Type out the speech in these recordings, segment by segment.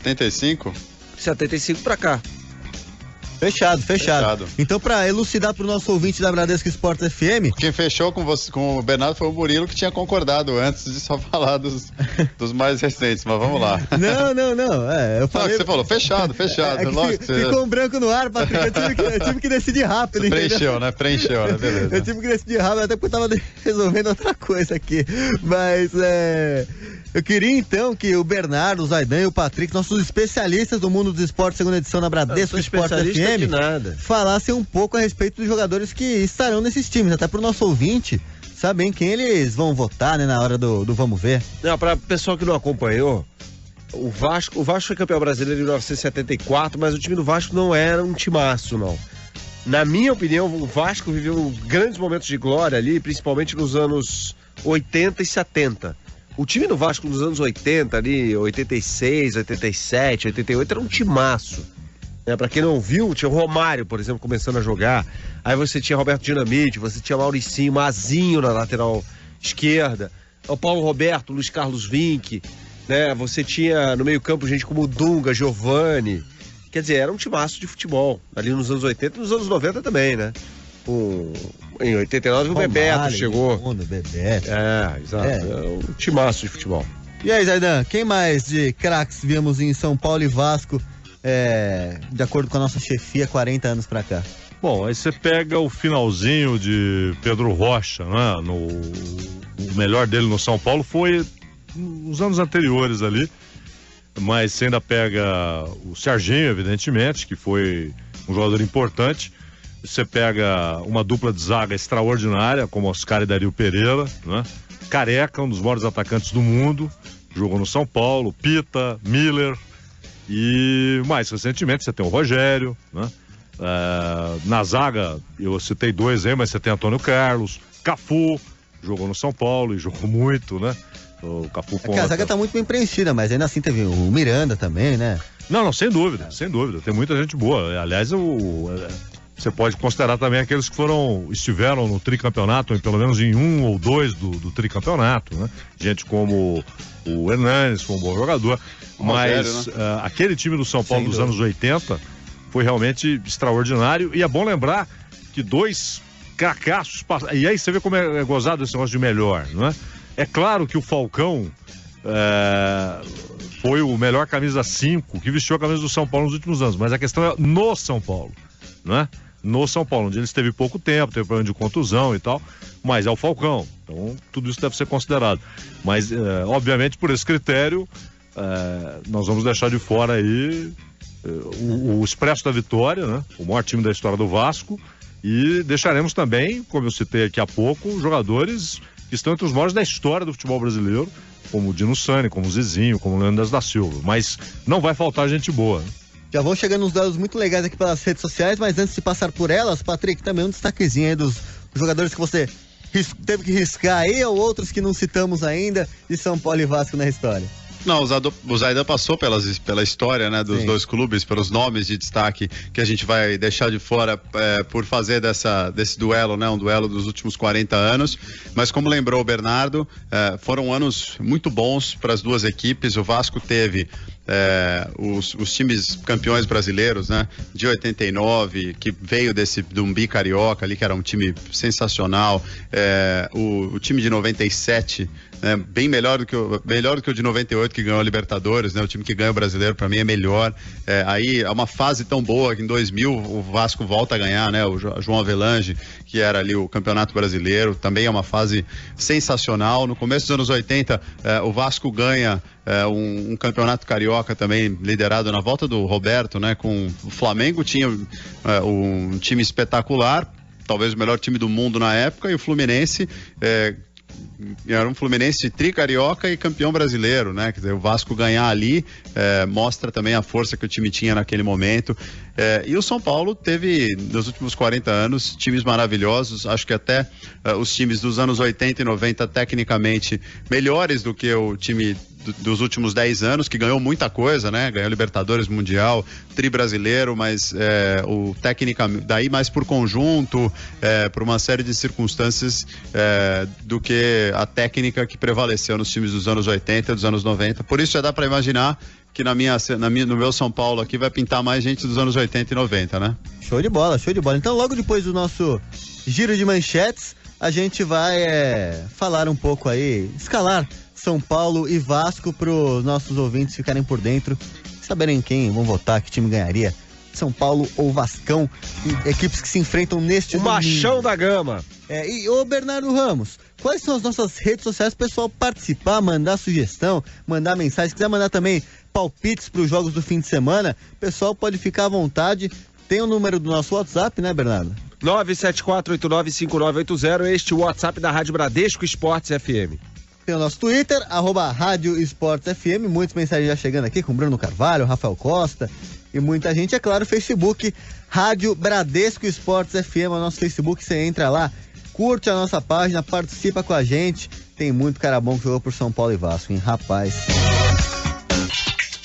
75? 75 pra cá. Fechado. Então, pra elucidar pro nosso ouvinte da Bradesco Esportes FM... Quem fechou com o Bernardo foi o Murilo, que tinha concordado antes de só falar dos mais recentes, mas vamos lá. Não. Eu falei... Você falou, fechado. Ficou um branco no ar, Patrick, eu tive que decidir rápido. Preencheu, né? Beleza. Eu tive que decidir rápido, até porque eu tava resolvendo outra coisa aqui. Mas, eu queria então que o Bernardo, o Zaidan e o Patrick, nossos especialistas do mundo dos esportes, segunda edição na Bradesco Esportes FM, falassem um pouco a respeito dos jogadores que estarão nesses times, até pro nosso ouvinte saber quem eles vão votar, né, na hora do vamos ver. Não, pra pessoal que não acompanhou, o Vasco foi campeão brasileiro em 1974, mas o time do Vasco não era um timaço, não. Na minha opinião, o Vasco viveu grandes momentos de glória ali, principalmente nos anos 80 e 70. O time do Vasco nos anos 80 ali, 86, 87, 88, era um timaço. Pra quem não viu, tinha o Romário, por exemplo, começando a jogar. Aí você tinha Roberto Dinamite, você tinha Mauricinho, Mazinho na lateral esquerda, o Paulo Roberto, Luiz Carlos Vinck, né? Você tinha no meio campo gente como Dunga, Giovani. Quer dizer, era um timaço de futebol. Ali nos anos 80 e nos anos 90 também, né? Em 89 o Bebeto chegou. Bebeto. Exato. É um timaço de futebol. E aí, Zaidan, quem mais de craques víamos em São Paulo e Vasco, de acordo com a nossa chefia, 40 anos pra cá? Bom, aí você pega o finalzinho de Pedro Rocha, né? O melhor dele no São Paulo foi nos anos anteriores ali, mas você ainda pega o Serginho, evidentemente, que foi um jogador importante. Você pega uma dupla de zaga extraordinária, como Oscar e Dario Pereira, né? Careca, um dos maiores atacantes do mundo, jogou no São Paulo, Pita, Miller, e mais recentemente você tem o Rogério, né? Na zaga, eu citei dois aí, mas você tem Antônio Carlos, Cafu, jogou no São Paulo e jogou muito, né? O Cafu a zaga tá muito bem preenchida, mas ainda assim teve o Miranda também, né? Não, sem dúvida, tem muita gente boa. Aliás, você pode considerar também aqueles que estiveram no tricampeonato, pelo menos em um ou dois do tricampeonato, né? Gente como o Hernanes, foi um bom jogador, mas Rogério, né? Aquele time do São Paulo dos anos 80 foi realmente extraordinário, e é bom lembrar que dois cracassos, e aí você vê como é gozado esse negócio de melhor, não é? É claro que o Falcão foi o melhor camisa 5 que vestiu a camisa do São Paulo nos últimos anos, mas a questão é no São Paulo, né? No São Paulo, onde ele esteve pouco tempo, teve problema de contusão e tal, mas é o Falcão, então tudo isso deve ser considerado. Mas, obviamente, por esse critério, nós vamos deixar de fora aí o Expresso da Vitória, né? O maior time da história do Vasco, e deixaremos também, como eu citei aqui há pouco, jogadores que estão entre os maiores da história do futebol brasileiro, como o Dino Sani, como o Zizinho, como o Leandro da Silva, mas não vai faltar gente boa, né? Já vão chegando uns dados muito legais aqui pelas redes sociais, mas antes de passar por elas, Patrick, também um destaquezinho aí dos jogadores que você teve que riscar aí, ou outros que não citamos ainda, de São Paulo e Vasco na história. Não, o Zaidan passou pela história, né, dos dois clubes, pelos nomes de destaque que a gente vai deixar de fora por fazer desse duelo, né, um duelo dos últimos 40 anos, mas como lembrou o Bernardo, foram anos muito bons para as duas equipes. O Vasco teve os times campeões brasileiros, né, de 89, que veio de um bicarioca ali, que era um time sensacional, o time de 97, né, bem melhor do que o de 98, que ganhou a Libertadores, né, o time que ganha o brasileiro para mim é melhor. Aí é uma fase tão boa que em 2000 o Vasco volta a ganhar, né, o João Avelange, que era ali o Campeonato Brasileiro, também é uma fase sensacional. No começo dos anos 80 o Vasco ganha um campeonato carioca também liderado na volta do Roberto, né? Com o Flamengo tinha um time espetacular, talvez o melhor time do mundo na época, e o Fluminense era um Fluminense tricarioca e campeão brasileiro, né? Quer dizer, o Vasco ganhar ali mostra também a força que o time tinha naquele momento. E o São Paulo teve, nos últimos 40 anos, times maravilhosos. Acho que até os times dos anos 80 e 90, tecnicamente, melhores do que o time dos últimos 10 anos, que ganhou muita coisa, né? Ganhou Libertadores, Mundial, Tri Brasileiro, mas tecnicamente, daí mais por conjunto, por uma série de circunstâncias, do que a técnica que prevaleceu nos times dos anos 80 e dos anos 90. Por isso já dá para imaginar que no meu São Paulo aqui vai pintar mais gente dos anos 80 e 90, né? Show de bola, show de bola. Então, logo depois do nosso giro de manchetes, a gente vai falar um pouco aí, escalar São Paulo e Vasco para os nossos ouvintes ficarem por dentro, saberem quem vão votar, que time ganharia, São Paulo ou Vascão, equipes que se enfrentam neste domingo. Machão da Gama. E ô Bernardo Ramos, quais são as nossas redes sociais para o pessoal participar, mandar sugestão, mandar mensagem, se quiser mandar também palpites para os jogos do fim de semana, o pessoal pode ficar à vontade. Tem o número do nosso WhatsApp, né, Bernardo? 974895980, este WhatsApp da Rádio Bradesco Esportes FM. Tem o nosso Twitter, @Rádio Esportes FM, muitas mensagens já chegando aqui com Bruno Carvalho, Rafael Costa e muita gente. É claro, o Facebook, Rádio Bradesco Esportes FM, é o nosso Facebook, você entra lá, curte a nossa página, participa com a gente. Tem muito cara bom que jogou por São Paulo e Vasco, hein, rapaz.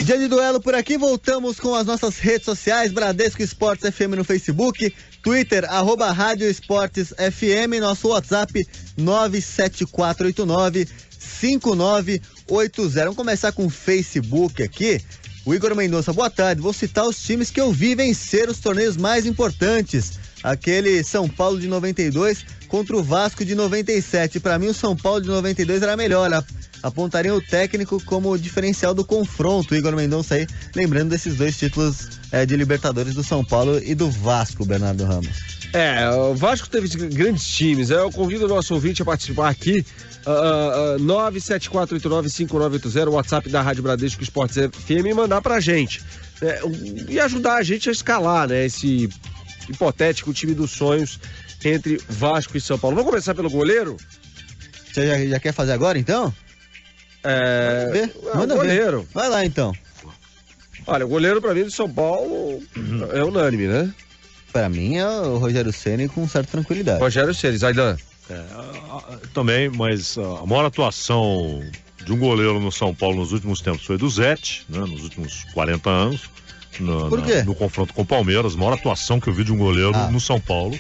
Dia de duelo por aqui, voltamos com as nossas redes sociais, Bradesco Esportes FM no Facebook, Twitter, @Rádio Esportes FM, nosso WhatsApp 974895980. Vamos começar com o Facebook aqui. O Igor Mendonça, boa tarde, vou citar os times que eu vi vencer os torneios mais importantes. Aquele São Paulo de 92 contra o Vasco de 97. Para mim o São Paulo de 92 era melhor, apontaria o técnico como diferencial do confronto. Igor Mendonça aí, lembrando desses dois títulos de Libertadores do São Paulo e do Vasco, Bernardo Ramos. O Vasco teve grandes times. Eu convido o nosso ouvinte a participar aqui. 974895980, o WhatsApp da Rádio Bradesco Esportes FM, e mandar pra gente. E ajudar a gente a escalar, né, esse hipotético time dos sonhos entre Vasco e São Paulo. Vamos começar pelo goleiro? Você já quer fazer agora, então? Manda goleiro. Vai lá, então. Olha, o goleiro pra mim do São Paulo é unânime, né? Pra mim é o Rogério Ceni com certa tranquilidade. Rogério Ceni, Zaidan. Também, mas a maior atuação de um goleiro no São Paulo nos últimos tempos foi do Zete, né? Nos últimos 40 anos. Por quê? No confronto com o Palmeiras, a maior atuação que eu vi de um goleiro no São Paulo.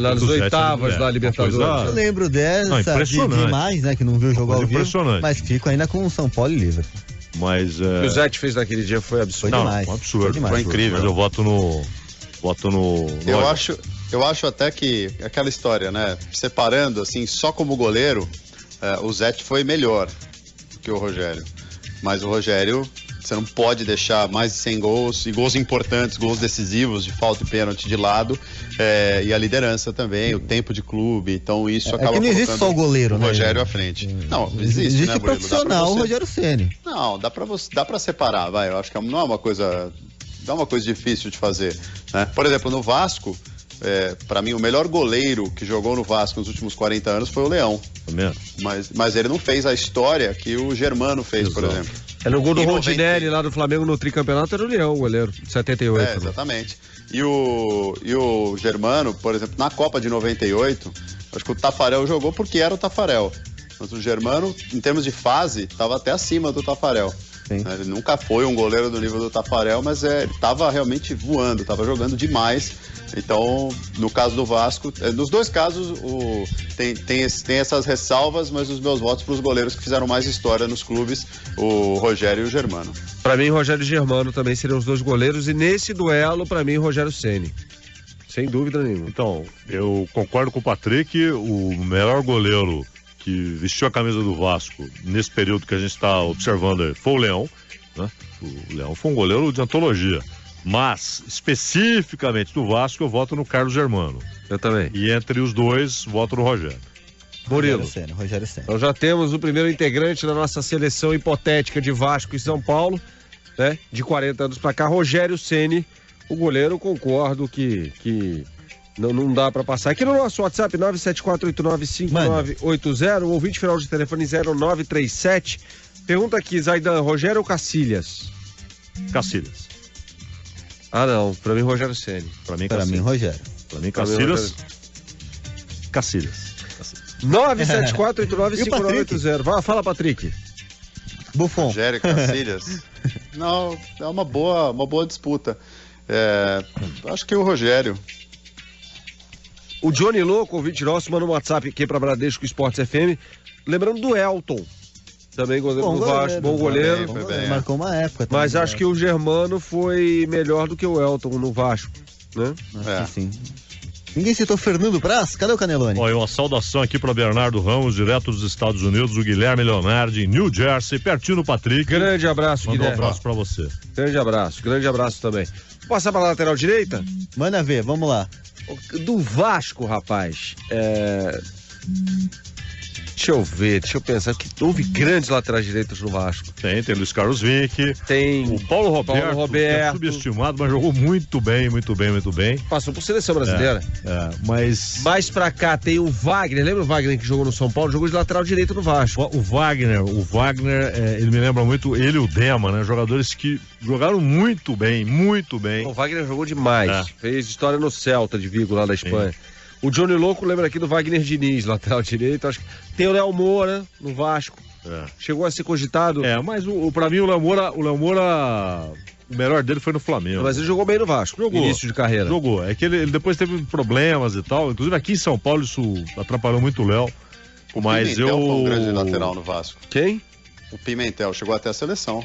Nas oitavas da Libertadores. Eu lembro dessa demais, né? Que não viu jogar ao vivo. Impressionante. Mas fico ainda com o São Paulo e Liverpool. Mas o que o Zete fez naquele dia foi absurdo. Foi demais. Um absurdo. Foi incrível. Mas eu voto no Eu acho até que aquela história, né? Separando, assim, só como goleiro, o Zete foi melhor do que o Rogério. Mas o Rogério, você não pode deixar mais de 100 gols, e gols importantes, gols decisivos, de falta e pênalti de lado, e a liderança também, o tempo de clube, então isso acaba que não existe só o goleiro, né? Rogério à frente. Não, existe, né, profissional, o Rogério Ceni. Não, dá pra separar, vai, eu acho que não é uma coisa difícil de fazer, né? Por exemplo, no Vasco, para mim o melhor goleiro que jogou no Vasco nos últimos 40 anos foi o Leão. Mas ele não fez a história que o Germano fez, por exemplo. No gol do Rondinelli lá do Flamengo no tricampeonato era o Leão, o goleiro, de 78. Exatamente. E o Germano, por exemplo, na Copa de 98, acho que o Tafarel jogou porque era o Tafarel. Mas o Germano, em termos de fase, estava até acima do Tafarel. Sim. Ele nunca foi um goleiro do nível do Tafarel, mas ele estava realmente voando, estava jogando demais. Então, no caso do Vasco, nos dois casos tem essas ressalvas, mas os meus votos para os goleiros que fizeram mais história nos clubes, o Rogério e o Germano. Para mim, Rogério e Germano também seriam os dois goleiros, e nesse duelo, para mim, Rogério Ceni. Sem dúvida nenhuma. Então, eu concordo com o Patrick, o melhor goleiro que vestiu a camisa do Vasco nesse período que a gente está observando foi o Leão, né? O Leão foi um goleiro de antologia. Mas, especificamente do Vasco, eu voto no Carlos Germano. Eu também. E entre os dois, voto no Rogério. Murilo. Rogério Ceni. Então já temos o primeiro integrante da nossa seleção hipotética de Vasco e São Paulo, né? De 40 anos pra cá, Rogério Ceni. O goleiro, concordo que não dá pra passar. Aqui no nosso WhatsApp, 974895980, o ouvinte final de telefone 0937. Pergunta aqui, Zaidan, Rogério ou Cacilhas? Cacilhas. Ah, não. Pra mim, Rogério Ceni. Pra mim, Rogério. Pra mim, Cacilhas. Cacilhas. 974895980. Fala, Patrick. Buffon. Rogério e Cacilhas. Não, é uma boa disputa. Acho que o Rogério. O Johnny Louco, ouvinte nosso, manda um WhatsApp aqui pra Bradesco Esportes FM. Lembrando do Elton. Também goleiro Bom do Vasco, bom goleiro. Foi bem, Marcou uma época também. Mas acho que o Germano foi melhor do que o Elton no Vasco, né? Acho que sim. Ninguém citou Fernando Praz? Cadê o Canelone? Olha, uma saudação aqui para Bernardo Ramos, direto dos Estados Unidos, o Guilherme Leonardi, em New Jersey, pertinho do Patrick. Grande abraço, Manda um Guilherme. abraço para você. Grande abraço também. Passar para a lateral direita? Manda ver, vamos lá. Do Vasco, rapaz. Deixa eu pensar, que houve grandes laterais direitos no Vasco. Tem Luiz Carlos Vinck, Tem o Paulo Roberto, que é Roberto. subestimado, mas jogou muito bem. Passou por seleção brasileira. Mas Mais pra cá tem o Wagner. Lembra o Wagner que jogou no São Paulo? Jogou de lateral direito no Vasco. o Wagner, ele me lembra muito ele e o Dema, né? Jogadores que jogaram muito bem. O Wagner jogou demais. Fez história no Celta de Vigo, lá da Espanha. O Johnny Louco lembra aqui do Wagner Diniz, lateral direito. Acho que tem o Léo Moura no Vasco. Chegou a ser cogitado. Mas pra mim o Léo Moura, o melhor dele foi no Flamengo. Mas ele jogou bem no Vasco, início de carreira. Jogou. É que ele depois teve problemas e tal. Inclusive aqui em São Paulo isso atrapalhou muito o Léo. Mas Pimentel foi um grande lateral no Vasco. Quem? O Pimentel chegou até a seleção.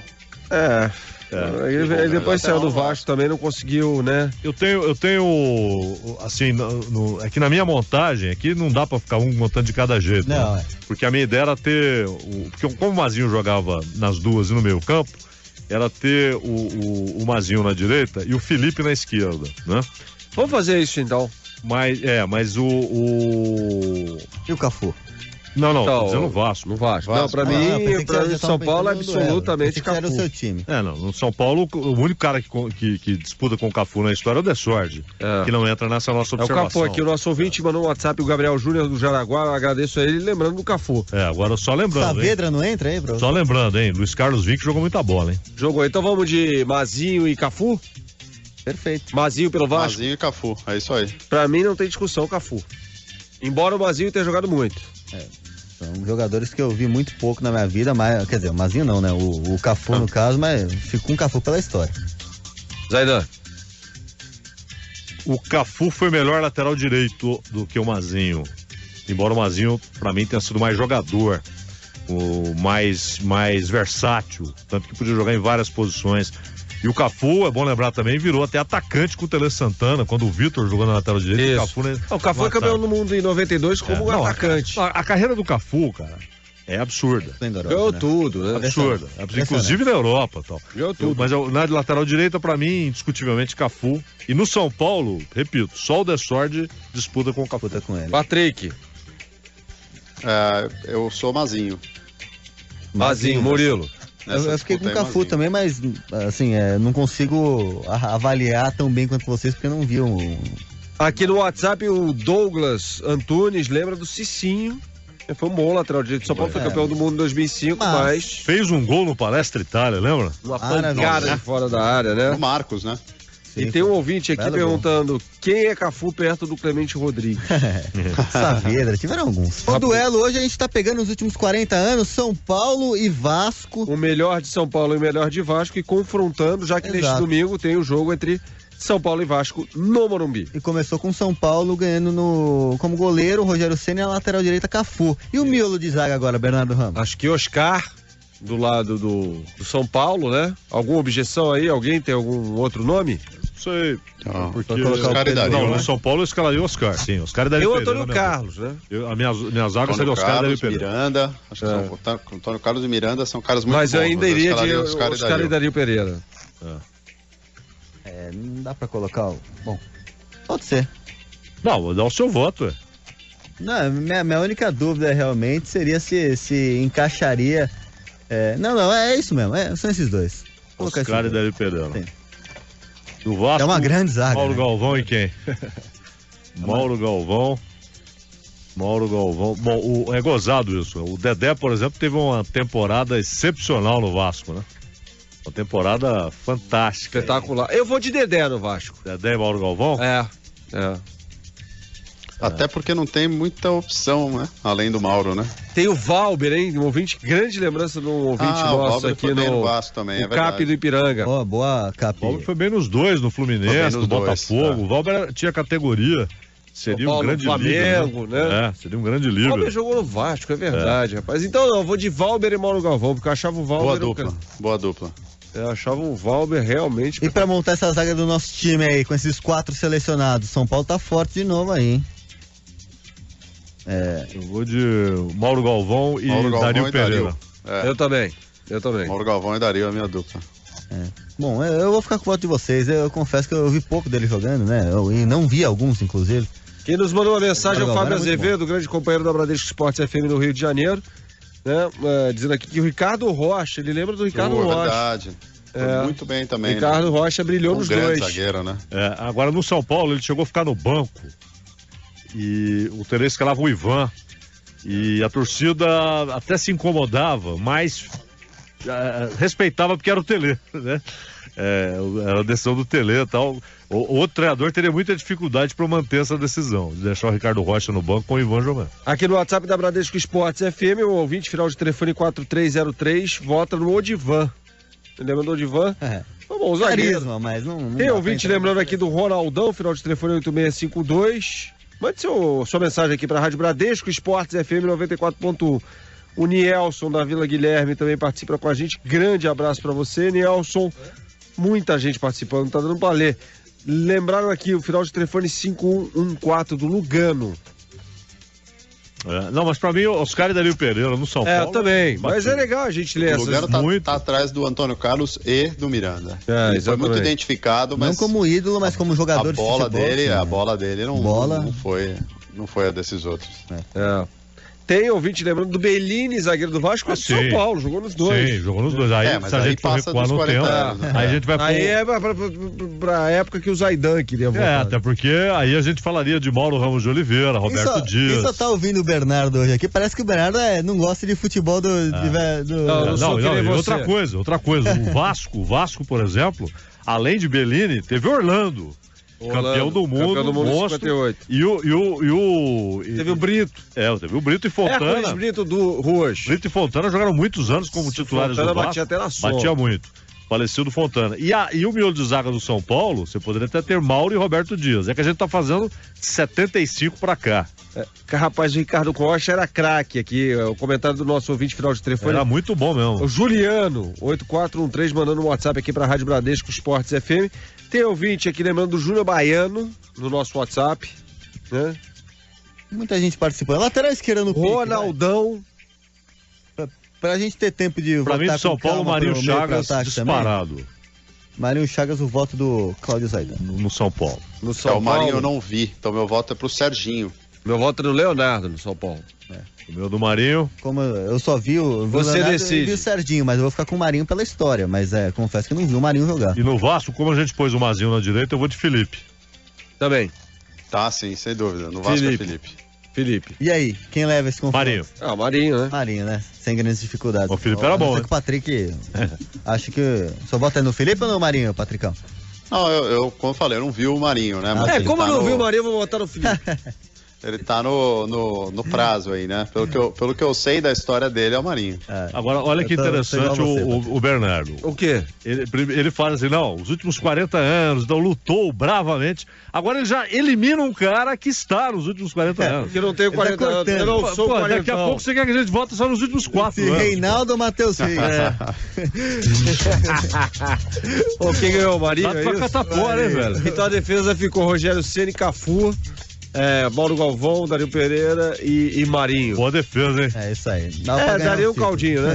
Ele depois saiu do Vasco também, não conseguiu, né? Eu tenho assim, aqui na minha montagem, aqui não dá pra ficar um montando de cada jeito. Não, né? Porque a minha ideia era ter, porque como o Mazinho jogava nas duas e no meio campo, era ter o Mazinho na direita e o Felipe na esquerda, né? Vamos fazer isso então. Mas E o Cafu? Não, Então, tô dizendo o Vasco. No Vasco. Não, pra pensei mim, que era pra São Paulo é absolutamente Cafu. Era o Cafu. seu time. Não, no São Paulo, o único cara que disputa com o Cafu na história é o Desorde, que não entra nessa nossa É o observação. Cafu aqui, o nosso ouvinte mandou um WhatsApp, o Gabriel Júnior do Jaraguá, eu agradeço a ele, lembrando do Cafu. Agora só lembrando, hein? Saavedra não entra aí, bro? Só lembrando, hein? Luiz Carlos Vinck jogou muita bola, hein? Jogou, então vamos de Mazinho e Cafu? Perfeito. Mazinho pelo Vasco? Mazinho e Cafu, é isso aí. Pra mim não tem discussão, Cafu. Embora o Mazinho tenha jogado muito. São jogadores que eu vi muito pouco na minha vida, mas, quer dizer, o Mazinho não, né? O Cafu no caso, mas fico com o Cafu pela história. Zaidan. O Cafu foi melhor lateral direito do que o Mazinho. Embora o Mazinho, pra mim, tenha sido mais jogador, o mais versátil, tanto que podia jogar em várias posições. E o Cafu, é bom lembrar também, virou até atacante com o Tele Santana, quando o Vitor jogou na lateral direita. O Cafu é campeão do mundo em 92 como atacante. A carreira do Cafu, cara, é absurda. Ganhou tudo, né? Absurda. Inclusive na Europa e tal. Ganhou tudo. Mas na lateral direita, pra mim, indiscutivelmente, Cafu. E no São Paulo, repito, só o Desorde disputa com o Cafu. Com ele. Patrick. Eu sou Mazinho. Mazinho, Murilo. Eu fiquei com o Cafu também, mas assim, não consigo avaliar tão bem quanto vocês, porque eu não vi Aqui no WhatsApp, o Douglas Antunes lembra do Cicinho. Foi um bom lateral direito. São Paulo foi campeão do mundo em 2005, mas... Fez um gol no Palestra Itália, lembra? Uma pancada de fora da área, né? O Marcos, né? E tem um ouvinte aqui perguntando quem é Cafu perto do Clemente Rodrigues. Saavedra, tiveram alguns. O duelo hoje a gente tá pegando os últimos 40 anos, São Paulo e Vasco. O melhor de São Paulo e o melhor de Vasco, e confrontando, já que neste domingo tem o jogo entre São Paulo e Vasco no Morumbi. E começou com São Paulo ganhando como goleiro, o Rogério Ceni, a lateral direita Cafu. E o miolo de zaga agora, Bernardo Ramos? Acho que Oscar, do lado do São Paulo, né? Alguma objeção aí? Alguém tem algum outro nome? Sei. Porque Oscar e Dario, no né? São Paulo eu escalaria o Oscar, sim. Oscar e Dario Tem o Pereira, Antônio Carlos, né? A minha zaga seria Oscar e Dario Pereira. Miranda, acho que são Antônio Carlos e Miranda são caras muito bons. Mas eu ainda iria de Oscar e Dario Pereira. Não dá pra colocar Bom, pode ser. Não, vou dar o seu voto, Não, minha única dúvida realmente seria se encaixaria... Não, é isso mesmo, são esses dois. Oscar e Dario Pereira. Sim. Do Vasco, é uma grande zaga. Mauro né? Galvão e quem? Mauro Galvão. Bom, é gozado isso. O Dedé, por exemplo, teve uma temporada excepcional no Vasco, né? Uma temporada fantástica. Espetacular. Eu vou de Dedé no Vasco. Dedé e Mauro Galvão? Até porque não tem muita opção, né? Além do Mauro, né? Tem o Valber, hein? Um ouvinte, grande lembrança de um ouvinte nosso aqui no Vasco também, o Cap do Ipiranga. Boa, Cap. O Valber foi bem nos dois, no Fluminense, no Botafogo. O Valber tinha categoria. seria Paulo, um grande Flamengo, líder. né? Seria um grande O líder. Valber jogou no Vasco, é verdade, rapaz. Então não, eu vou de Valber e Mauro Galvão, porque eu achava o Valber... Boa dupla. Eu achava o Valber realmente... E pra montar essa zaga do nosso time aí, com esses 4 selecionados, São Paulo tá forte de novo aí, hein? Eu vou de Mauro Galvão e Dario Pereira. Eu também. Mauro Galvão e Dario é a minha dupla. Bom, eu vou ficar com o voto de vocês. Eu confesso que eu vi pouco dele jogando, né? E não vi alguns, inclusive. Quem nos mandou uma mensagem é o Mauro Fábio Galvão é muito Azevedo, grande companheiro da Bradesco Esportes FM no Rio de Janeiro, né? Dizendo aqui que o Ricardo Rocha, ele lembra do Ricardo Rocha. Verdade. Foi muito bem também. Ricardo Rocha brilhou nos grande dois. Zagueiro, né? Agora no São Paulo ele chegou a ficar no banco e o Tele escalava o Ivan e a torcida até se incomodava, mas respeitava porque era o Tele, né? Era a decisão do Tele e tal. O outro treinador teria muita dificuldade para manter essa decisão, de deixar o Ricardo Rocha no banco com o Ivan jogando. Aqui no WhatsApp da Bradesco Esportes FM, o ouvinte final de telefone 4303 vota no Odivan. Lembra do Odivan? Bom, Carisma, mas não tem ouvinte lembrando aqui do Ronaldão, final de telefone 8652. Mande sua mensagem aqui para a Rádio Bradesco Esportes FM 94.1. O Nielson da Vila Guilherme também participa com a gente. Grande abraço para você, Nielson. Muita gente participando, não tá dando pra ler. Lembraram aqui o final de telefone 5114 do Lugano. Não, mas pra mim, Oscar e Dario Pereira no São Paulo. Também. Mas é legal a gente ler essas. O Lugano tá atrás do Antônio Carlos e do Miranda. Ele foi muito identificado, mas... Não como ídolo, mas como jogador de futebol. A bola dele não foi a desses outros. Tem ouvinte lembrando do Bellini, zagueiro do Vasco, do São Paulo, jogou nos dois. Sim, jogou nos dois. Aí, mas se a gente for recuar no tempo, aí a gente vai... Aí é pra época que o Zaidan queria voltar. Até porque aí a gente falaria de Mauro Ramos de Oliveira, Roberto Dias. Quem só tá ouvindo o Bernardo hoje aqui, parece que o Bernardo não gosta de futebol outra coisa. O Vasco, por exemplo, além de Bellini, teve Orlando. Campeão do mundo, monstro. 58. Teve o Brito. Teve o Brito e Fontana. Brito do Ruas. Brito e Fontana jogaram muitos anos como titulares do Vasco. Batia até na sola. Batia muito. Faleceu do Fontana. E o miolo de zaga do São Paulo, você poderia até ter Mauro e Roberto Dias. É que a gente tá fazendo 75 pra cá. Rapaz, o Ricardo Rocha era craque aqui. O comentário do nosso ouvinte final de telefone. Era muito bom mesmo. O Juliano, 8413, mandando um WhatsApp aqui pra Rádio Bradesco Esportes FM. Tem ouvinte aqui lembrando do Júnior Baiano no nosso WhatsApp, né? Muita gente participando. Lateral esquerda no pique, Ronaldão. Pra gente ter tempo de votar. Pra mim, de São Paulo, Marinho Chagas disparado. Também. Marinho Chagas, o voto do Cláudio Zaidan. No São Paulo. No São Paulo. O Marinho eu não vi, então meu voto é pro Serginho. Meu voto é no Leonardo, no São Paulo. O meu do Marinho. Como eu só vi o decide. Vi o Serginho, mas eu vou ficar com o Marinho pela história. Mas confesso que eu não vi o Marinho jogar. E no Vasco, como a gente pôs o Mazinho na direita, eu vou de Felipe. Também. Tá, sim, sem dúvida. No Vasco é Felipe. E aí, quem leva esse confronto? Marinho. Marinho, né? Marinho, né? Sem grandes dificuldades. O Felipe era bom, né? O Patrick, acho que... Só vota no Felipe ou no Marinho, Patricão? Não, eu como eu falei, eu não vi o Marinho, né? Como eu não vi o Marinho, eu vou votar no Felipe. Ele tá no prazo aí, né? Pelo que eu sei da história dele, é o Marinho. Agora, olha que interessante o Bernardo. O quê? Ele fala assim, não, os últimos 40 anos, então lutou bravamente. Agora ele já elimina um cara que está nos últimos 40 anos. Que não tem 40 anos. Eu não sou 40 daqui a pouco você quer que a gente vote só nos últimos 4 anos. Reinaldo ou Matheus Reis? Quem ganhou o Marinho? Tá pra catapora, hein, velho? Então a defesa ficou Rogério Ceni, Cafu, Mauro Galvão, Dario Pereira e Marinho. Boa defesa, hein? É isso aí. Daria um caldinho, né?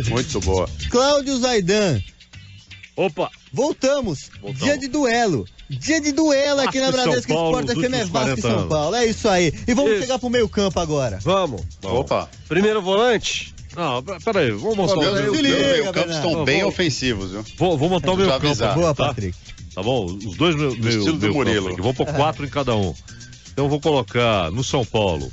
Muito boa. Cláudio Zaidan. Opa! Voltamos. Dia de duelo. Dia de duelo aqui na Bradesco Esportes FM, é Vasco e São Paulo. É isso aí. E vamos chegar pro meio campo agora. Vamos. Opa. Primeiro volante. Não, peraí, vamos montar o meio campo. Estão bem ofensivos, viu? Vou montar o meio campo. Boa, Patrick. Tá bom? Os dois meio do Murilo. Vou pôr 4 em cada um. Então eu vou colocar no São Paulo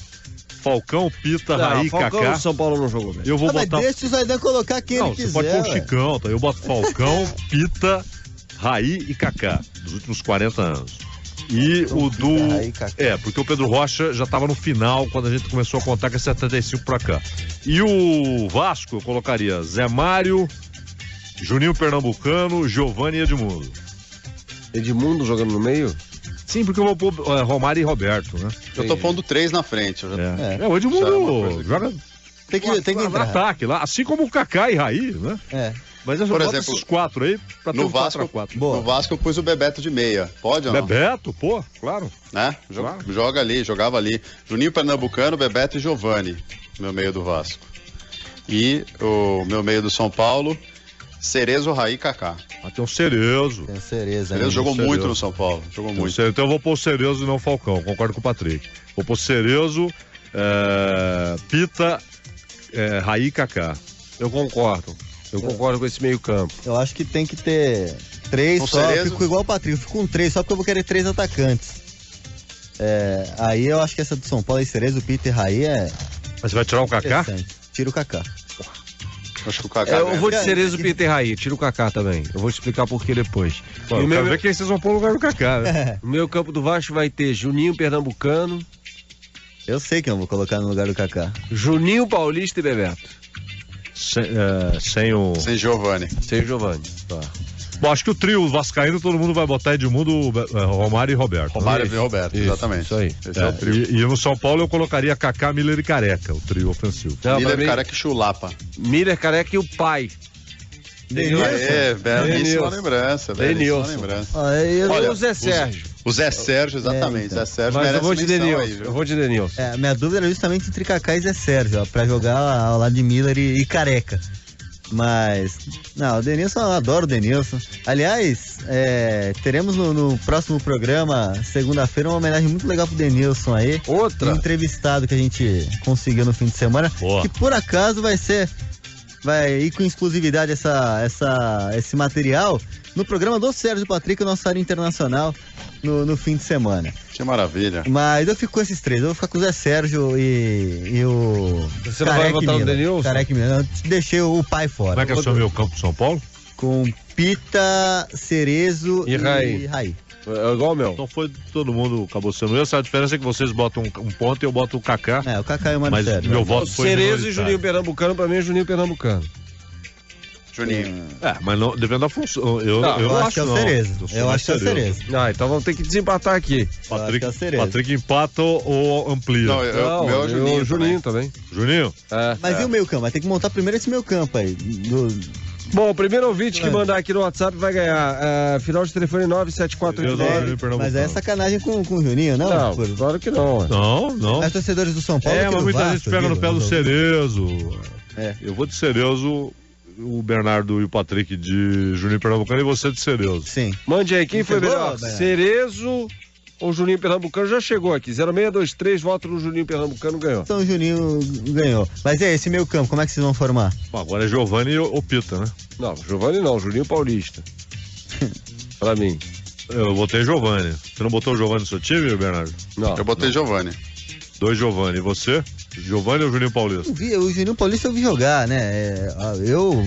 Falcão, Pita, Raí, Kaká. No São Paulo não jogou bem. Eu vou botar... Mas deixa o Zaidan colocar quem ele quiser. Você pode pôr o Chicão, tá? Eu boto Falcão, Pita, Raí e Kaká, dos últimos 40 anos. E o do... porque o Pedro Rocha já estava no final, quando a gente começou a contar que é 75 pra cá. E o Vasco, eu colocaria Zé Mário, Juninho Pernambucano, Giovani e Edmundo. Edmundo jogando no meio? Sim, porque eu vou pôr Romário e Roberto, né? Eu tô pondo 3 na frente. O Edmundo joga Tem que no entrar. ataque lá, assim como o Kaká e Raí, né? É. Mas eu já Por boto exemplo, esses 4 aí pra ter No um Vasco, 4x4. Boa. no Vasco eu pus o Bebeto de meia. Pode ou não? Bebeto, pô, claro. Né? Claro. Joga ali, jogava ali. Juninho Pernambucano, Bebeto e Giovani, meu meio do Vasco. E o meu meio do São Paulo, Cerezo, Raí e Kaká. Tem o Cerezo. Tem cereza. Cerezo jogou Cerezo. muito no São Paulo, jogou muito. Então eu vou pôr o Cerezo e não o Falcão, concordo com o Patrick. Vou pôr Cerezo, Pita, Raí e Kaká. Eu concordo com esse meio campo. Eu acho que tem que ter 3 Com só. Eu Cerezo. fico igual o Patrick, eu fico com 3 só porque eu vou querer 3 atacantes. Aí eu acho que essa do São Paulo, Cerezo, Pita e Raí é Mas você vai tirar o Kaká? interessante. Tira o Kaká. Acho que o Kaká Eu ganha. vou de Cerezo, Pita e Raí, tira o Kaká também. Eu vou te explicar por que depois. Pô, E o eu meu, quero ver quem vocês vão pôr no lugar do Kaká, né? o meu campo do Vasco vai ter Juninho Pernambucano, Eu sei que eu vou colocar no lugar do Kaká. Juninho Paulista e Bebeto. Sem o... Sem Giovani. Sem o Giovani. Tá. Bom, acho que o trio vascaíno todo mundo vai botar Edmundo, Romário e Roberto. Romário Isso, e Roberto, isso, exatamente. isso aí. Esse é o trio. E no São Paulo eu colocaria Kaká, Miller e Careca, o trio ofensivo. Não, Miller, pra mim, Careca e Chulapa. Miller, Careca e o pai. Aê, belíssima Denilson. lembrança. Belíssima Denilson. lembrança. Aí eu, Olha, o Zé Sérgio. O Zé Sérgio, exatamente. então. Zé Sérgio Mas eu merece vou de menção Denilson. aí, viu? Eu vou de Denilson. minha dúvida era justamente entre Kaká e Zé Sérgio, ó, pra jogar ao lado de Miller e Careca. Mas, não, o Denilson, eu adoro o Denilson. Aliás, teremos no próximo programa, segunda-feira, uma homenagem muito legal pro Denilson aí. Outra. Um entrevistado que a gente conseguiu no fim de semana. Boa. Que por acaso vai ir com exclusividade esse material no programa do Sérgio Patrick, nosso área internacional, no fim de semana. Que maravilha. Mas eu fico com esses 3, eu vou ficar com o Zé Sérgio e o. Você não vai Careca e votar no Miller. Denilson? Careca e Miller. Eu deixei o pai fora. Como é que é o seu meio campo de São Paulo? Com Pita, Cerezo E Raí. Raí. É igual o meu. Então foi todo mundo, acabou sendo essa. A diferença é que vocês botam um ponto e eu boto o Kaká. O Kaká e o Mário Mas Sérgio. meu voto foi Cerezo e minoritário. Juninho Pernambucano, pra mim é Juninho Pernambucano. Juninho. Mas não, depende da função. Eu eu não acho que é o Cerezo. Eu sou Eu mais acho que é o Cerezo. Então vamos ter que desempatar aqui. acho que é o Cerezo. Patrick empata ou amplia? Não, o meu é o Juninho. também. Juninho? Mas e o meio campo? Vai ter que montar primeiro esse meio campo aí. Bom, o primeiro ouvinte que mandar aqui no WhatsApp vai ganhar. Final de telefone 97489. Mas é sacanagem com o Juninho, não? Não, claro que não. Não. Mas torcedores do São Paulo. Mas do muita Vasco, gente pega no pé do digo, Cerezo. É. Eu vou de Cerezo, o Bernardo e o Patrick de Juninho Pernambucano e você de Cerezo. Sim. Mande aí, quem foi Chegou, melhor? Bernardo? Cerezo ou Juninho Pernambucano? Já chegou aqui. 0623, voto no Juninho Pernambucano, ganhou. Então o Juninho ganhou. Mas e aí, esse meio campo, como é que vocês vão formar? Bom, agora é Giovani ou Pita, né? Não, Giovani não, Juninho Paulista. Pra mim. Eu botei Giovani. Você não botou o Giovani no seu time, Bernardo? Não. Eu botei Giovani. 2 Giovani. E você? Giovani ou Juninho Paulista? O Juninho Paulista eu vi jogar, né? Eu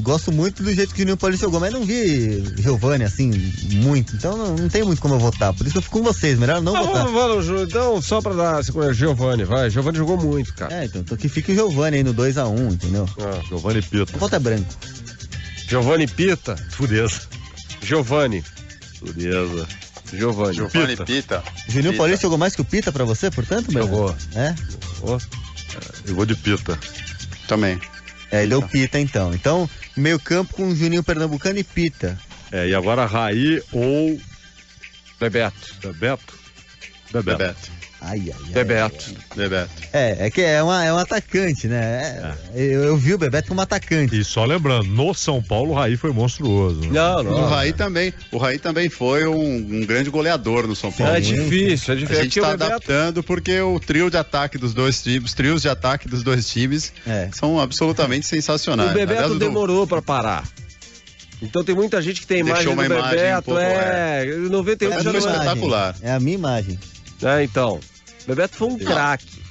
gosto muito do jeito que o Juninho Paulista jogou, mas não vi Giovani assim, muito. Então não tem muito como eu votar. Por isso que eu fico com vocês. Melhor não votar. Vamos, então, só pra dar sequência, Giovani, vai. Giovani jogou muito, cara. Então que fique o Giovani aí no 2-1, entendeu? Giovani e Pita. O voto é branco. Giovani Pita. Dureza. Giovani. Dureza. Giovani. Giovani Pita. Juninho Pita. Paulista jogou mais que o Pita pra você, portanto, Bernardo? Jogou. É? Eu vou de Pita. Também. Ele deu Pita então. Então, meio campo com Juninho Pernambucano e Pita. E agora Raí ou Bebeto. Bebeto? Bebeto. Bebeto. Bebeto. É que é um atacante, né? Eu vi o Bebeto como atacante. E só lembrando, no São Paulo o Raí foi monstruoso. Né? O Raí também foi um grande goleador no São Paulo. É difícil. A gente tá adaptando porque o trio de ataque dos dois times, os trios de ataque dos dois times são absolutamente sensacionais. O Bebeto Aliás, demorou pra parar. Então tem muita gente que tem imagem do Bebeto, 98 já não é espetacular. É a minha imagem. Então, Bebeto foi um craque.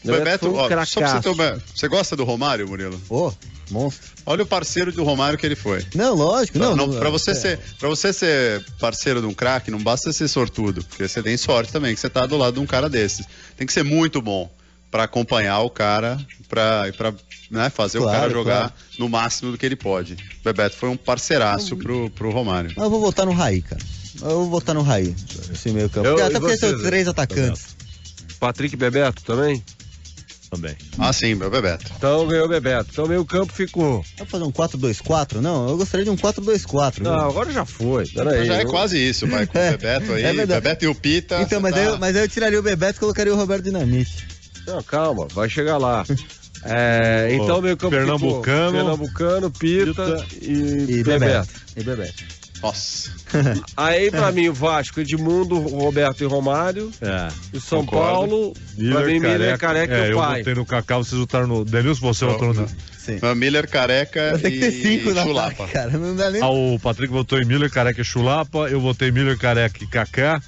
Bebeto, foi um ó, só pra cracaço. você gosta do Romário, Murilo? Monstro. Olha o parceiro do Romário que ele foi. Não, lógico, não. Pra você ser parceiro de um craque, não basta ser sortudo, porque você tem sorte também, que você tá do lado de um cara desses. Tem que ser muito bom pra acompanhar o cara, pra fazer o cara jogar no máximo do que ele pode. Bebeto foi um parceiraço pro Romário. Mas eu vou votar no Raí, cara. Eu vou votar no Raí, esse meio campo. Até porque são 3 atacantes. Patrick e Bebeto também? Também. Ah, sim, meu Bebeto. Então ganhou o Bebeto. Então meio campo ficou. Vamos fazer um 4-2-4? Não, eu gostaria de um 4-2-4. Não, agora já foi. Peraí. Já é quase isso, vai com o Bebeto aí. Bebeto e o Pita. Então, mas aí eu tiraria o Bebeto e colocaria o Roberto Dinamite. Não, calma, vai chegar lá. Então meio campo Pernambucano, ficou Pernambucano, Pita e Bebeto. E Bebeto. Nossa. Aí pra mim o Vasco, Edmundo, Roberto e Romário. E São Paulo, pra mim Miller, Careca e o pai. Eu votei no Kaká, vocês votaram no Denilson, você votou no... Sim. Miller, Careca Tem que ter 5 e na Chulapa. ataque, cara. Não dá nem... O Patrick votou em Miller, Careca e Chulapa, eu votei Miller, Careca e Kaká,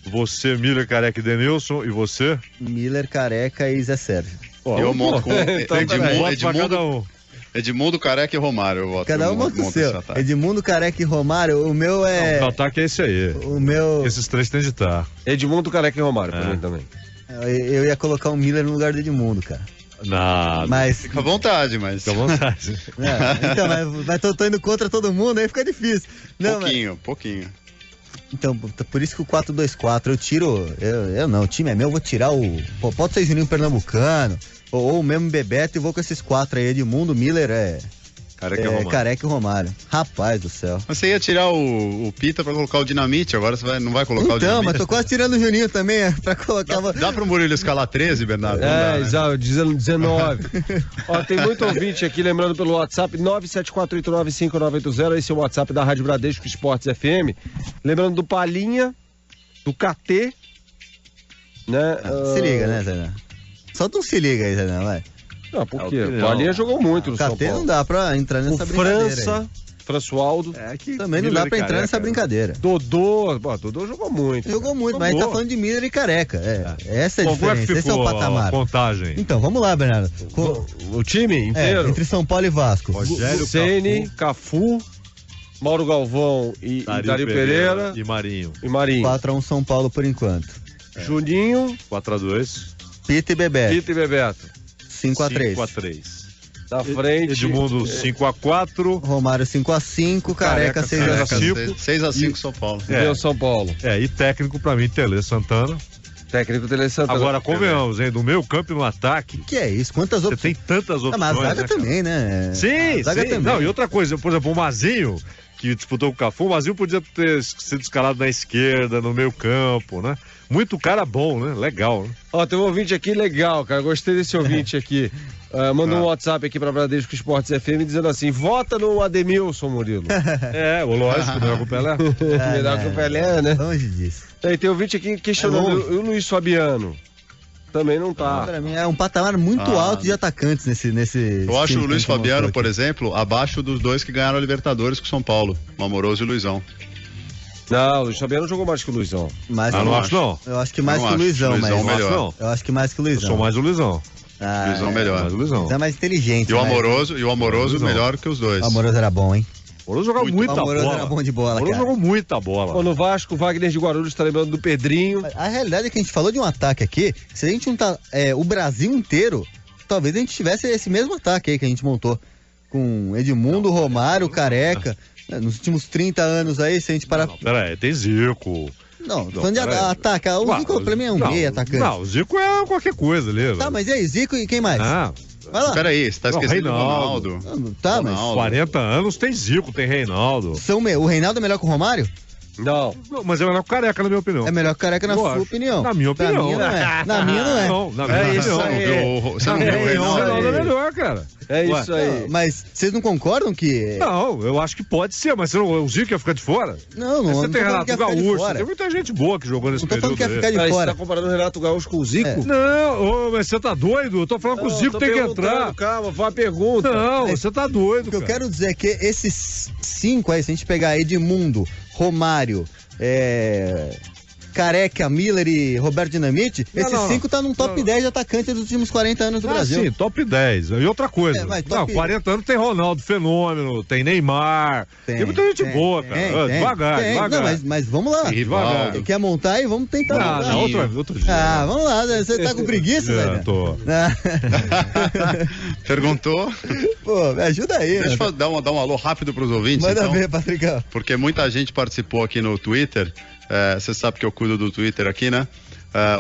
você, Miller, Careca e Denilson, e você? Miller, Careca e Zé Sérgio. Eu monto com Edmundo, Careca e Romário. Eu voto. Cada um monta o seu. Edmundo, Careca e Romário, o meu é... O ataque é esse aí. O meu... Esses 3 tem de estar. Edmundo, Careca e Romário, pra mim também. Eu ia colocar o Miller no lugar do Edmundo, cara. Nada. Mas... Fica à vontade, mas... Fica à vontade. Então, mas tô indo contra todo mundo, aí fica difícil. Não, Pouquinho. Então, por isso que o 4-2-4, eu tiro... Eu não, o time é meu, eu vou tirar o... Pode ser Juninho Pernambucano, ou mesmo Bebeto, e vou com esses 4 aí, Edmundo, Miller, Careca e Romário. Rapaz do céu. Mas você ia tirar o Pita pra colocar o Dinamite, agora você não vai colocar o Dinamite? Então, mas tô quase tirando o Juninho também, pra colocar... Dá pro Murilo escalar 13, Bernardo? Exato, 19. Ó, tem muito ouvinte aqui, lembrando pelo WhatsApp, 974895980, esse é o WhatsApp da Rádio Bradesco Esportes FM. Lembrando do Palinha, do KT, né? Se liga, né, Zé? Só não se liga aí, Zé, vai. Não, por quê? O Palinha jogou muito no São Paulo. KT não dá pra entrar nessa brincadeira. Françoaldo. Também não dá pra entrar nessa brincadeira. Dodô jogou muito. Jogou muito, mas a gente tá falando de Miller e Careca. Essa é a diferença, esse é o patamar. Contagem. Então, vamos lá, Bernardo. O time inteiro? Entre São Paulo e Vasco. Rogério Ceni, Cafu, Mauro Galvão e Dario Pereira. E Marinho. 4-1 São Paulo por enquanto. Juninho. 4-2. Pita e Bebeto. 5-3. 5-3. Da frente. Edmundo 5-4. Romário 5-5. Careca 6-5. 6-5 São Paulo. Deu São Paulo. E técnico pra mim, Tele Santana. Técnico Tele Santana. Agora, convenhamos, hein? No meio campo e no ataque. Que é isso? Quantas opções? Você tem tantas opções. Mas a zaga também, né? Sim. Também. Não, e outra coisa, por exemplo, o Mazinho, que disputou com o Cafu, o Mazinho podia ter sido escalado na esquerda, no meio campo, né? Muito cara bom, né? Legal, né? Ó, tem um ouvinte aqui legal, cara. Gostei desse ouvinte aqui. Mandou um WhatsApp aqui pra Bradesco Esportes FM dizendo assim: vota no Ademilson, Murilo. Lógico, melhor que o Pelé. Melhor que o Pelé, né? Longe disso. Aí tem ouvinte aqui questionando o Luiz Fabiano. Também não tá. Pra mim é um patamar muito alto de atacantes nesse. Eu acho o Luiz Fabiano, por exemplo, abaixo dos 2 que ganharam a Libertadores com o São Paulo, o Amoroso e o Luizão. Não, o Luiz Fabiano jogou mais que o Luizão. Não acho, não. Eu acho que mais que o Luizão, mas. Melhor. Eu acho que mais que o Luizão. Eu sou mais o Luizão. Luizão melhor. Mais o Luizão. É mais inteligente. E o Amoroso melhor que os dois. O Amoroso era bom, hein? O Amoroso jogava muita bola. O Amoroso era bom de bola, cara. O Amoroso jogou muita bola. Pô, no Vasco, o Wagner de Guarulhos tá lembrando do Pedrinho. A realidade é que a gente falou de um ataque aqui, se a gente juntar o Brasil inteiro, talvez a gente tivesse esse mesmo ataque aí que a gente montou. Com Edmundo, Romário, Careca. Nos últimos 30 anos aí, se a gente parar... Peraí, tem Zico. Não, falando de ataque. O Zico pra mim é um meio atacante. Não, o Zico é qualquer coisa ali. Tá, mas e aí, Zico e quem mais? Vai lá. Peraí, você tá esquecendo do Reinaldo. Tá, mas... 40 anos tem Zico, tem Reinaldo. O Reinaldo é melhor que o Romário? Não. Mas é melhor que o Careca, na minha opinião. É melhor que o Careca na sua opinião. Na minha opinião. Na minha não é. Não, na minha opinião. Você não viu o Reinaldo é melhor, cara. É isso aí. Não, mas vocês não concordam que... Não, eu acho que pode ser, mas o Zico ia ficar de fora? Não. Você tem Renato Gaúcho, tem muita gente boa que jogou nesse período. Não tô falando que ia ficar de fora. Você tá comparando o Renato Gaúcho com o Zico? Não, mas você tá doido? Eu tô falando que o Zico tem que entrar. Calma, foi uma pergunta. Não, você tá doido, O que eu quero dizer é que esses 5 aí, se a gente pegar Edmundo, Romário, Careca, Miller e Roberto Dinamite, esses 5 tá num top 10 de atacantes dos últimos 40 anos do Brasil. Sim, top 10. E outra coisa, top... 40 anos tem Ronaldo Fenômeno, tem Neymar, tem muita gente boa, cara. Devagar. Não, mas vamos lá. Devagar. Quer montar aí? Vamos tentar. Outro dia. Vamos lá, você tá com preguiça, velho? Tô. Perguntou? Pô, me ajuda aí. Deixa eu dar um alô rápido pros ouvintes. Manda ver, Patricão. Porque muita gente participou aqui no Twitter. Você sabe que eu cuido do Twitter aqui, né?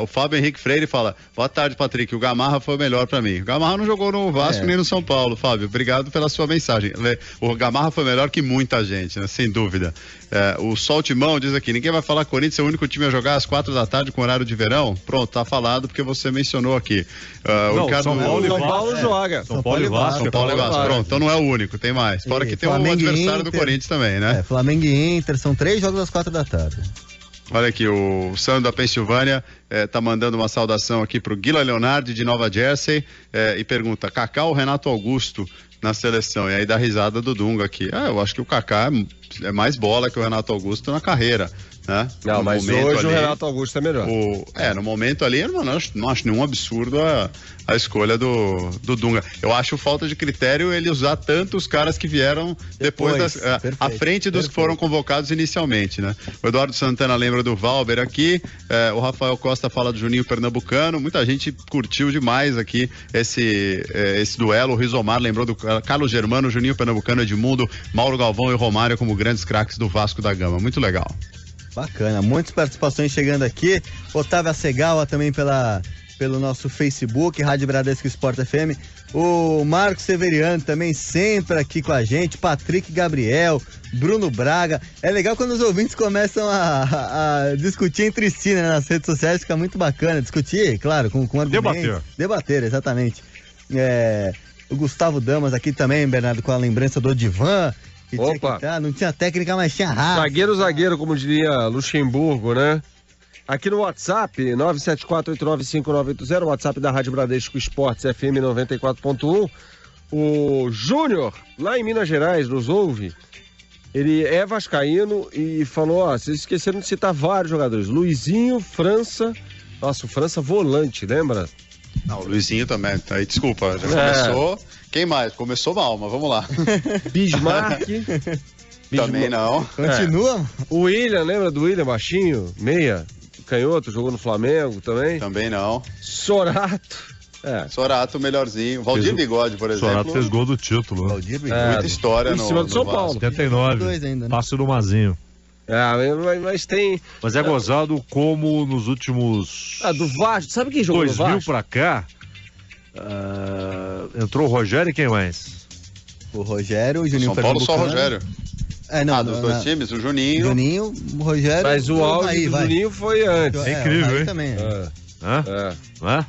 O Fábio Henrique Freire fala: boa tarde, Patrick, o Gamarra foi o melhor pra mim. O Gamarra não jogou no Vasco nem no São Paulo, Fábio, obrigado pela sua mensagem. O Gamarra foi melhor que muita gente, né? Sem dúvida. O Sol Timão diz aqui: ninguém vai falar que o Corinthians é o único time a jogar às 4 da tarde com horário de verão? Pronto, tá falado porque você mencionou aqui. Não, São Paulo joga. São Paulo e Vasco. Pronto, então não é o único, tem mais. Fora que tem um adversário do Corinthians também, né? Flamengo e Inter, são 3 jogos às 4 da tarde. Olha aqui, o Sandro da Pensilvânia tá mandando uma saudação aqui pro Guila Leonardi de Nova Jersey e pergunta: Kaká ou Renato Augusto na seleção? E aí dá risada do Dunga aqui. Eu acho que o Kaká é mais bola que o Renato Augusto na carreira, né? Não, mas hoje o Renato Augusto é melhor. No momento ali, eu não acho nenhum absurdo a escolha do Dunga. Eu acho falta de critério ele usar tanto os caras que vieram depois à frente dos que foram convocados inicialmente, né? O Eduardo Santana lembra do Valber aqui, o Rafael Costa fala do Juninho Pernambucano, muita gente curtiu demais aqui esse duelo. O Rizomar lembrou do Carlos Germano, Juninho Pernambucano, Edmundo, Mauro Galvão e Romário como grandes craques do Vasco da Gama. Muito legal. Bacana, muitas participações chegando aqui. Otávio Segawa também pelo nosso Facebook, Rádio Bradesco Sport FM. O Marcos Severiano também sempre aqui com a gente. Patrick Gabriel, Bruno Braga. É legal quando os ouvintes começam a discutir entre si, né, nas redes sociais, fica muito bacana. Discutir, claro, com argumentos. Debater, exatamente. O Gustavo Damas aqui também, Bernardo, com a lembrança do Odivan. Opa! Não tinha técnica, mas tinha raça. Zagueiro, como diria Luxemburgo, né? Aqui no WhatsApp, 974895980, o WhatsApp da Rádio Bradesco Esportes FM 94.1. O Júnior, lá em Minas Gerais, nos ouve. Ele é vascaíno e falou: vocês esqueceram de citar vários jogadores. Luizinho, França. Nossa, o França volante, lembra? Não, o Luizinho também. Aí, desculpa, já começou. Quem mais? Começou mal, mas vamos lá. Bismarck. Também não. Continua? O William, lembra do William, baixinho? Meia, canhoto, jogou no Flamengo também. Também não. Sorato. Sorato, melhorzinho. Valdir Bigode, por exemplo. Sorato fez gol do título. Valdir Bigode. Muita história em cima do São Paulo. 79. Ainda, né? Passo do Mazinho. Mas tem... Mas é gozado como nos últimos... do Vasco. Sabe quem jogou no Vasco? 2000 pra cá... entrou o Rogério e quem mais? O Rogério, o Juninho São Paulo, só o Rogério. Dos dois times, o Juninho. O Rogério. Mas o áudio do Juninho foi antes. É incrível, hein? Também.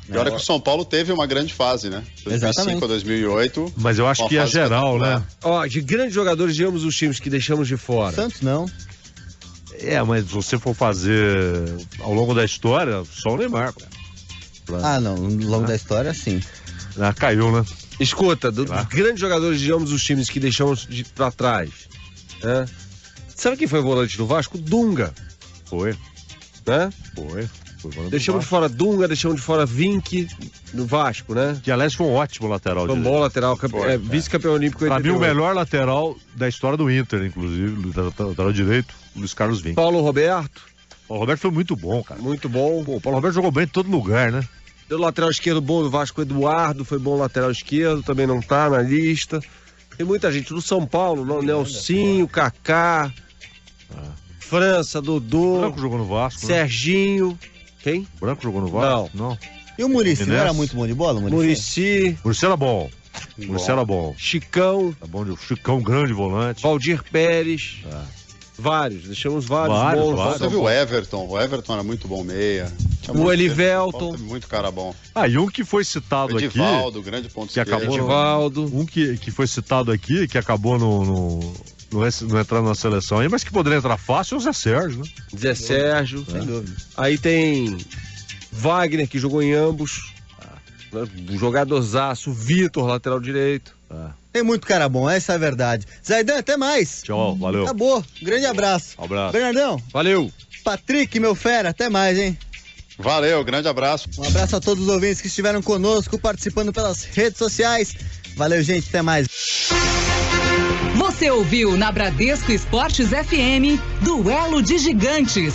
Pior é que o São Paulo teve uma grande fase, né? 2005 a 2008. Mas eu acho que é geral, né? De grandes jogadores, digamos, os times que deixamos de fora. Santos não. Mas se você for fazer ao longo da história, só o Neymar. Não, ao longo da história, sim. Caiu, né? Escuta, dos grandes jogadores, digamos, os times que deixamos pra trás. Sabe quem foi volante do Vasco? Dunga. Foi. Né? Foi. Deixamos de fora Dunga, deixamos de fora Vink no Vasco, né? Que, aliás, foi um ótimo lateral. Foi um bom lateral, vice-campeão olímpico. Pra mim, o melhor lateral da história do Inter, inclusive, lateral direito, Luiz Carlos Vink. Paulo Roberto. O Roberto foi muito bom, cara. Muito bom. O Paulo Roberto jogou bem em todo lugar, né? Deu lateral esquerdo bom do Vasco, Eduardo, foi bom lateral esquerdo, também não tá na lista. Tem muita gente do São Paulo, Nelsinho, Kaká, França, Dodô. Branco jogou no Vasco. Serginho. Quem? Branco jogou no Vasco? Não. E o Muricy, não era muito bom de bola? Muricy era bom. Muricy era bom. Chicão. Tá bom, Chicão, grande volante. Valdir Pérez. Vários, deixamos vários bons. Teve o Everton era muito bom meia. O Elivelton. Muito cara bom. E um que foi citado aqui. Edivaldo, grande ponto que esquerdo. Edivaldo. Um que foi citado aqui, que acabou não entrando na seleção aí, mas que poderia entrar fácil, é o Zé Sérgio, né? Zé Sérgio. Sem dúvida. Aí tem Wagner, que jogou em ambos. Um jogadorzaço. Vitor, lateral direito. Tem muito cara bom, essa é a verdade. Zaidan, até mais. Tchau, valeu. Acabou. Grande abraço. Abraço. Bernardão. Valeu. Patrick, meu fera, até mais, hein? Valeu, grande abraço. Um abraço a todos os ouvintes que estiveram conosco, participando pelas redes sociais. Valeu, gente, até mais. Você ouviu na Bradesco Esportes FM, Duelo de Gigantes.